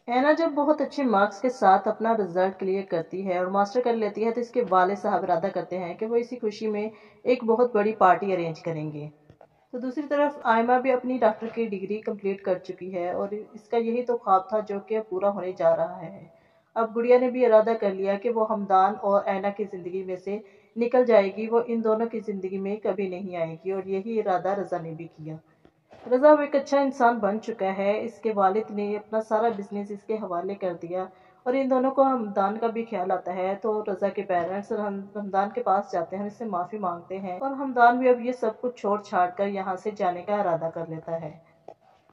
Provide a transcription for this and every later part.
اینا جب بہت اچھے مارکس کے ساتھ اپنا رزلٹ کلیئر کرتی ہے اور ماسٹر کر لیتی ہے تو اس کے والد صاحب ارادہ کرتے ہیں کہ وہ اسی خوشی میں ایک بہت بڑی پارٹی ارینج کریں گے۔ تو دوسری طرف آئمہ بھی اپنی ڈاکٹر کی ڈگری کمپلیٹ کر چکی ہے اور اس کا یہی تو خواب تھا جو کہ پورا ہونے جا رہا ہے۔ اب گڑیا نے بھی ارادہ کر لیا کہ وہ ہمدان اور اینا کی زندگی میں سے نکل جائے گی، وہ ان دونوں کی زندگی میں کبھی نہیں آئے گی، اور یہی ارادہ رضا نے بھی کیا۔ رضا اب ایک اچھا انسان بن چکا ہے، اس کے والد نے اپنا سارا بزنس اس کے حوالے کر دیا اور ان دونوں کو ہمدان کا بھی خیال آتا ہے، تو رضا کے پیرنٹس ہمدان کے پاس جاتے ہیں، اس سے معافی مانگتے ہیں اور ہمدان بھی اب یہ سب کچھ چھوڑ چھاڑ کر یہاں سے جانے کا ارادہ کر لیتا ہے۔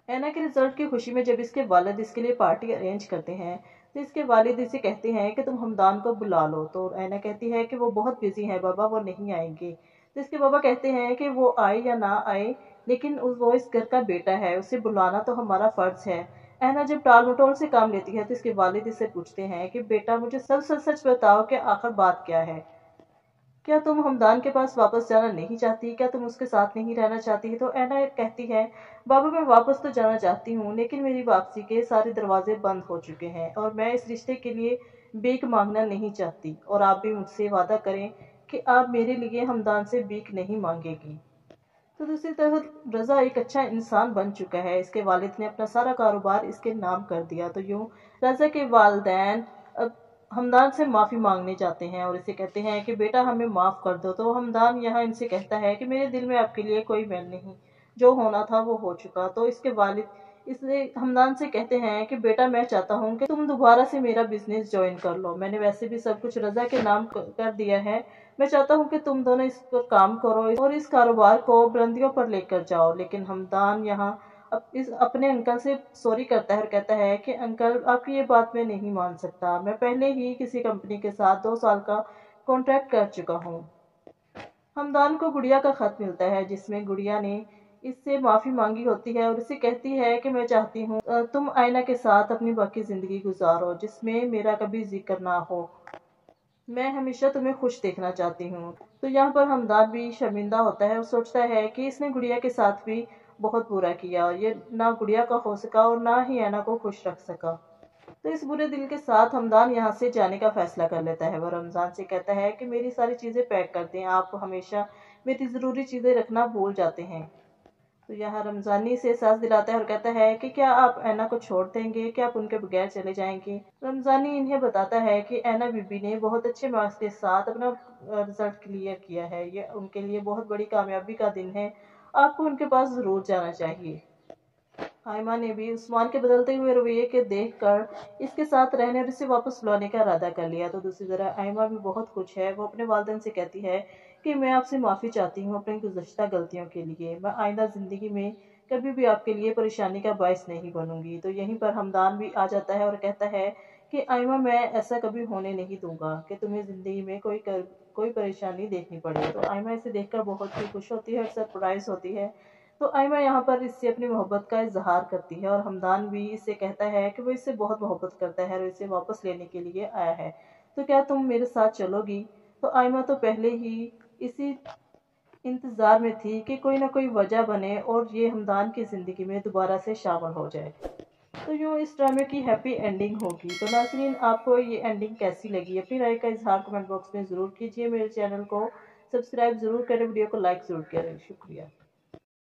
اینا کے رزلٹ کی خوشی میں جب اس کے والد اس کے لیے پارٹی ارینج کرتے ہیں تو اس کے والد اسے کہتے ہیں کہ تم ہمدان کو بلا لو، تو اینا کہتی ہے کہ وہ بہت بزی ہیں بابا، وہ نہیں آئیں گے۔ تو اس کے بابا کہتے ہیں کہ وہ آئے یا نہ آئے لیکن وہ اس گھر کا بیٹا ہے، اسے بلانا تو ہمارا فرض ہے۔ اینا جب ٹال مٹول سے کام لیتی ہے تو اس کے والد اس سے پوچھتے ہیں کہ بیٹا مجھے سچ سچ بتاؤ کہ آخر بات کیا ہے، کیا تم ہمدان کے پاس واپس جانا نہیں چاہتی، کیا تم اس کے ساتھ نہیں رہنا چاہتی؟ تو اینا کہتی ہے بابا میں واپس تو جانا چاہتی ہوں لیکن میری واپسی کے سارے دروازے بند ہو چکے ہیں اور میں اس رشتے کے لیے بھیک مانگنا نہیں چاہتی، اور آپ بھی مجھ سے وعدہ کریں کہ آپ میرے لیے ہمدان سے بھیک نہیں مانگے گی۔ تو دوسری طرف رضا ایک اچھا انسان بن چکا ہے، اس کے والد نے اپنا سارا کاروبار اس کے نام کر دیا، تو یوں رضا کے والدین اب ہمدان سے معافی مانگنے جاتے ہیں اور اسے کہتے ہیں کہ بیٹا ہمیں معاف کر دو، تو ہمدان یہاں ان سے کہتا ہے کہ میرے دل میں آپ کے لیے کوئی میل نہیں، جو ہونا تھا وہ ہو چکا۔ تو اس کے والد اس لیے ہمدان سے کہتے ہیں کہ بیٹا میں چاہتا ہوں کہ تم دوبارہ سے میرا بزنس جوائن کر لو، میں نے ویسے بھی سب کچھ رضا کے نام کر دیا ہے، میں چاہتا ہوں کہ تم دونوں اس پر کام کرو اور اس کاروبار کو بلندیوں پر لے کر جاؤ۔ لیکن ہمدان یہاں اپنے انکل سے سوری کرتا ہے اور کہتا ہے کہ انکل آپ کی یہ بات میں نہیں مان سکتا، میں پہلے ہی کسی کمپنی کے ساتھ 2 سال کا کانٹریکٹ کر چکا ہوں۔ ہمدان کو گڑیا کا خط ملتا ہے جس میں گڑیا نے اس سے معافی مانگی ہوتی ہے اور اسے کہتی ہے کہ میں چاہتی ہوں تم آئینہ کے ساتھ اپنی باقی زندگی گزارو جس میں میرا کبھی ذکر نہ ہو، میں ہمیشہ تمہیں خوش دیکھنا چاہتی ہوں۔ تو یہاں پر ہمدان بھی شرمندہ ہوتا ہے اور سوچتا ہے کہ اس نے گڑیا کے ساتھ بھی بہت برا کیا، اور یہ نہ گڑیا کا ہو سکا اور نہ ہی اینا کو خوش رکھ سکا۔ تو اس برے دل کے ساتھ ہمدان یہاں سے جانے کا فیصلہ کر لیتا ہے، وہ رمضان سے کہتا ہے کہ میری ساری چیزیں پیک کر دیں، آپ ہمیشہ میری ضروری چیزیں رکھنا بھول جاتے ہیں۔ تو یہاں رمضانی سے احساس دلاتا ہے اور کہتا ہے کہ کیا آپ اینا کو چھوڑ دیں گے، کیا آپ ان کے بغیر چلے جائیں گے؟ رمضانی انہیں بتاتا ہے کہ اینا بی بی نے بہت اچھے مارکس کے ساتھ اپنا رزلٹ کلیئر کیا ہے، یہ ان کے لیے بہت بڑی کامیابی کا دن ہے، آپ کو ان کے پاس ضرور جانا چاہیے۔ آئمہ نے بھی عثمان کے بدلتے ہوئے رویے کے دیکھ کر اس کے ساتھ رہنے اور اسے واپس لانے کا ارادہ کر لیا۔ تو دوسری طرح آئمہ بھی بہت خوش ہے، وہ اپنے والدین سے کہتی ہے کہ میں آپ سے معافی چاہتی ہوں اپنی گزشتہ غلطیوں کے لیے، میں آئندہ زندگی میں کبھی بھی آپ کے لیے پریشانی کا باعث نہیں بنوں گی۔ تو یہیں پر ہمدان بھی آ جاتا ہے اور کہتا ہے کہ آئمہ میں ایسا کبھی ہونے نہیں دوں گا کہ تمہیں زندگی میں کوئی پریشانی دیکھنی پڑے۔ تو آئمہ اسے دیکھ کر بہت ہی خوش ہوتی ہے اور سرپرائز ہوتی ہے، تو آئمہ یہاں پر اس سے اپنی محبت کا اظہار کرتی ہے اور ہمدان بھی اس سے کہتا ہے کہ وہ اس سے بہت محبت کرتا ہے اور اسے واپس لینے کے لیے آیا ہے، تو کیا تم میرے ساتھ چلو گی؟ تو آئمہ تو پہلے ہی اسی انتظار میں تھی کہ کوئی نہ کوئی وجہ بنے اور یہ ہمدان کی زندگی میں دوبارہ سے شامل ہو جائے، تو یوں اس ڈرامے کی ہیپی اینڈنگ ہوگی۔ تو ناظرین آپ کو یہ اینڈنگ کیسی لگی؟ اپنی رائے کا اظہار کمنٹ باکس میں ضرور کیجیے، میرے چینل کو سبسکرائب ضرور کریں، ویڈیو کو لائک ضرور کریں، شکریہ۔